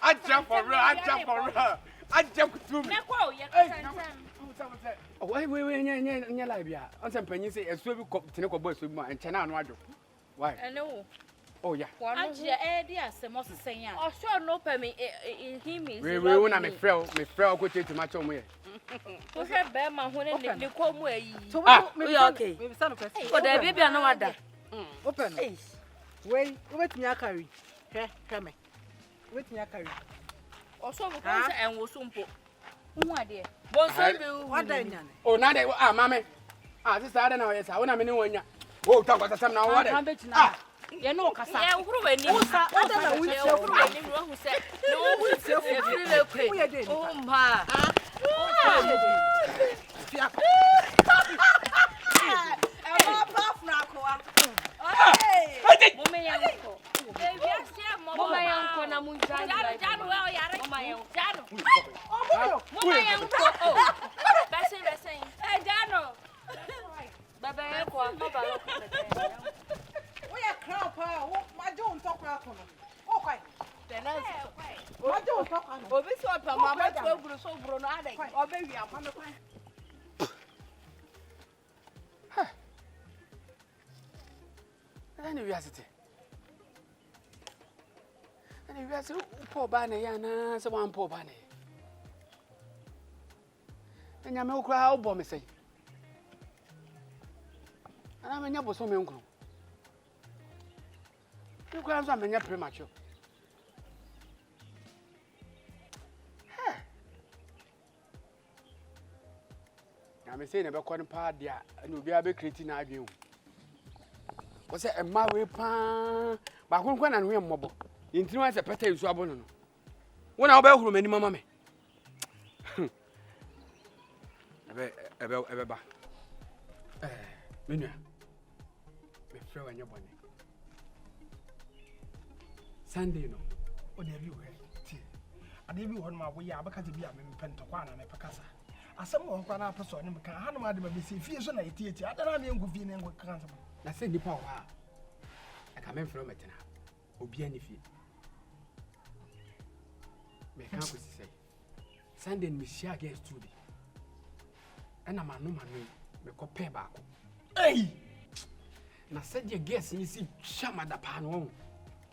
I jump for real. I jump through me. Oh, wait, I'm saying, Penny say, a swivel cop, Teneco boys with my and China and Wado. Why? I know. Oh, yeah. I'm your idea, some most saying. Oh, sure, no, Penny, him is. We won't have a frail, go to my own way. We have Bama when they call me. So, okay. For the baby, I know other. Open. Wait, wait, me, I carry. Come me. Wait, me, I carry. Also, and was soon put. What dear? Oh, now they are, mammy. This I don't know. Yes, I want to know when you talk about some now. What? You know, Cassa, who said, no, oh, ma. Poor Banny, and someone poor Banny. And your milk crowd bomb say. And I'm in your bosom, uncle. You can't have me premature. I'm saying about quite a part there, and you'll be able to create an idea. Was it a married pan? But who can we mobile? In 3 months, a petty is abandoned. When I'll be home, any mamma. Ever. Minya. Me throw in your bonnet. Sunday, no. What have you heard? I didn't want my way out because we are in Pentoquana and Pacasa. As someone can have a person and can handle my baby. Fears on a theatre. I don't have young Govian and cancer. I said the power. I come in from it now. Obiani fee. Me can't say. Sunday, Monsieur gets to be. And I'm a no man, me compare back. Hey! Na said your guess, you see, Shama da Pano.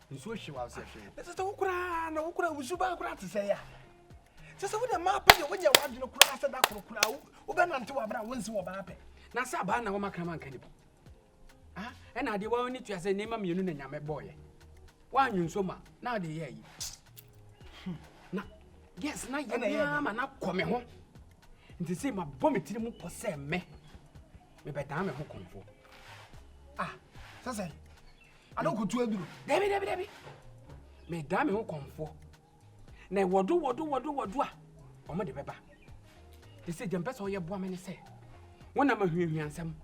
And so she was saying, this is the Ukra, no Ukra, was you back to say. Just with a map when you want to cross that crowd, Uban until Abra once more back. Now, Sabana, Oma Craman can. Ah, and I did need to say, name a million and a boy. One you so much, now the year. Now, yes, now you're not coming home. And to say my bomb till you possess me. Maybe I'm a who come for. Ah, so say, I don't go to a do. Debbie. May damn who come for. Now, what do? Oh, my dear. They say, Jumpers or your woman say. When I'm a handsome,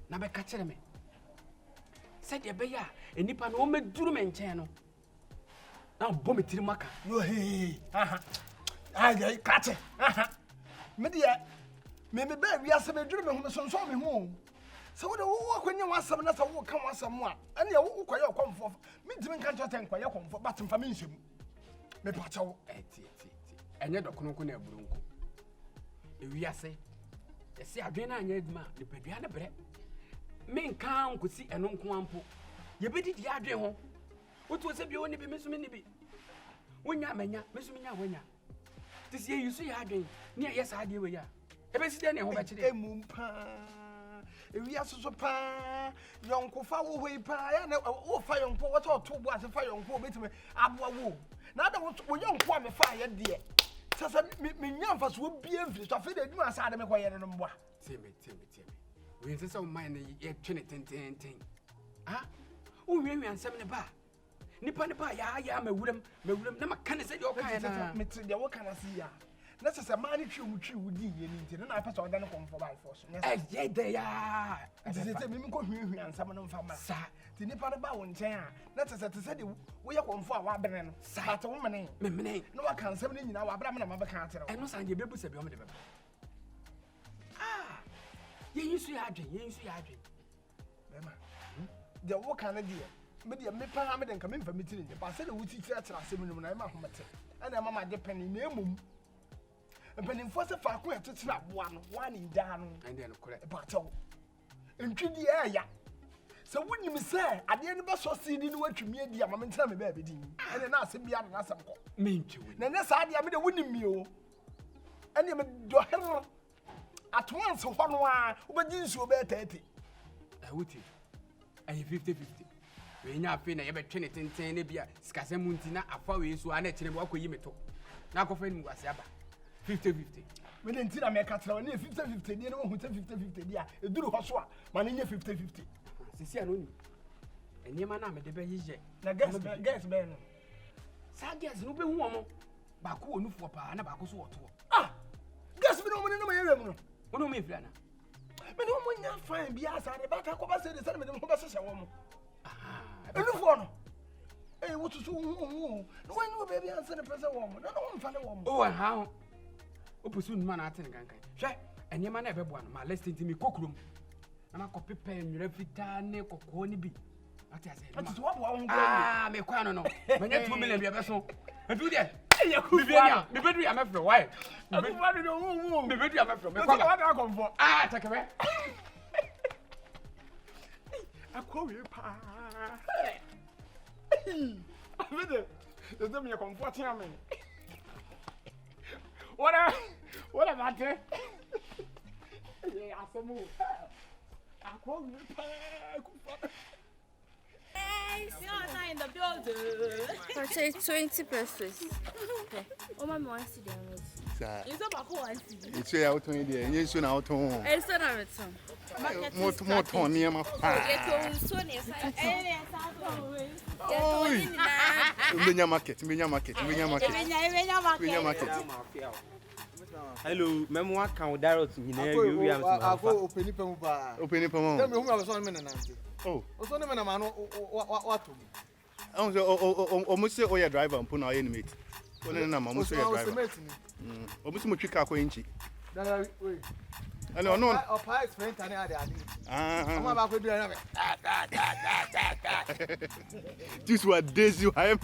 never catch me. Said your bear, and Nippon woman do men channel. Now, bomb it till Maka. No, hey, I catch it. Media, maybe we are some dream of some sort of home. So, when you want some, that's a walk come on someone, and you will come for me to make a tank while you come for button for me. Me pacho enye dokono na burunku ewiase ese adwena anya eduma de padua na bre me nkan nkosi eno nko ampo ye bedi di adwen ho wotu se bi woni bi mesumi ni bi wonya manya mesumi nya wonya tisi ye yusu ya adwen ni ye sa ade we ya ebe si de ne ho ba kire emumpa we are so pa young kofa wo we pa ya na wo fa young po what to bo ase fa young po betime aboa wo na da wo young po me fa ye de sasa me nyamfa so bi amfiri so afi da adwuma asa de me koye no mboa teme we nse so man ye twene tenten ah wo wi ansem ne ba nipa ne ba ya mawuram na maka ne se de o kan na me tre de wo kan ase ya na sasa man ne twi wudi ye ni nti na afa so da ne komfo by force ye de ya sese me ko hwi ansam no mfa ma sa ti nipa ne ba wo nchen a na sese te se de wo ye komfo a wa bene no sa te wo mene na wa kan ansam ne nyina wa bra me na ma be kan atere eno san je bebu se bi o me de baba ye yisu ya adwen bema de wo kan ne de me de me pa me de nka me mfa mitiri de ba se de wuti tira tira asem no na ma homete ana mama de pani na emum pani fo se fa ko etetira boa no wa ni da no ande no kore ba taw ntwidi ya se wunyim se ade ne be so sidi ni watwumi adi ama me ntira me ba be din ene na asem bia na asem ko me ntwi na ne sa ade me de wunim mi o ene me do her at once ho no a obaji nsuo be 30 wuti ayi 50-50 we nya afi na ye be twene tenten ne bia sikasem nti na afa we so ana kire mo akoyi meto na akofa ni wase aba 50-50 me ne ntina me ka tira ne 50-50 die ne wo hu 50-50 die a eduru ho so a ma ne nye 50-50 sisi ano ni enema na me de be yije na guess be no sa guess no be hu omo ba ko onufu pa na ba ko so woto guess be no mo ne no ye mu no wono me fira na me no mo nya fine bia sa de ba ka ko ba se de se me de mo ba se wo mo enufu ono what to do no when you baby answer the person wo mo no no mfa ne wo mo oh ha o pusu numa na aten kankan hwe enema na ebeboa no ma let's think me kokrom na ma ko pepe nwura fita ne kokko ni bi ati ase ati so wo wo me kwa no manya 2 million bia beso edu de me bedu ya mefro why me bedu ya mefro me kwa takebe akọwe pa abede do me comforting am what about it yeah asemu akọwe pa in the building. Purchase 20 pesos. Okay. Oh, my mom wants to do it. It's about who wants to do it. It's out on the and you soon out on. It's not a return. More ton near my Hello, Memo account direct in you am open Tell me who I was on minute. Oh, so no man what to almost say oya driver and put our enemy. One na mama say driver. Almost mo twika ko inchi. No no. Of high experience and I'm about to do This was days you I am.